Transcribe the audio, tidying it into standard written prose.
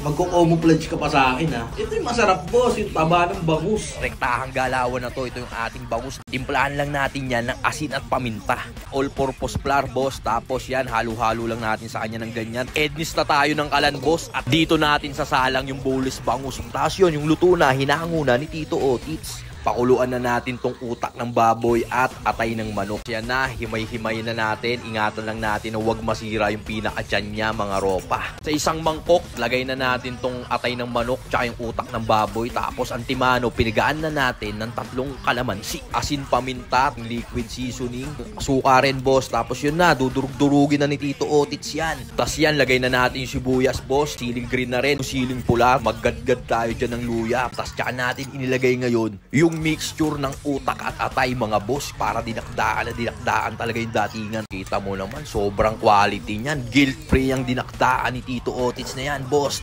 Magko-camouflage ka pa sa akin ha. Ito yung masarap boss, yung taba ng bangus. Rektahang galawan na to. Ito yung ating bangus. Timplahan lang natin yan ng asin at paminta. All-purpose flour boss. Tapos yan, halo-halo lang natin sa kanya ng ganyan. Ednis na tayo ng kalan boss. At dito natin sasalang yung boneless bangus. Tapos yun, yung luto na, hinango na ni Tito Otits. Pakuluan na natin tong utak ng baboy at atay ng manok. Yan na, himay-himay na natin. Ingatan lang natin na huwag masira yung pinaka-tiyan niya mga ropa. Sa isang mangkok, lagay na natin tong atay ng manok tsaka yung utak ng baboy. Tapos antimano, pinigaan na natin ng 3 kalamansi. Asin, paminta, liquid seasoning, suka rin boss. Tapos yun na, dudurug-durugin na ni Tito Otits yan. Tapos yan, lagay na natin yung sibuyas boss. Siling green na rin, siling pula. Maggadgad tayo dyan ng luya. Tapos tsaka natin inilagay ngayon yung mixture ng utak at atay mga boss para dinakdaan na dinakdaan talaga yung datingan. Kita mo naman, sobrang quality niyan. Guilt-free ang dinakdaan ni Tito Otits na yan, boss.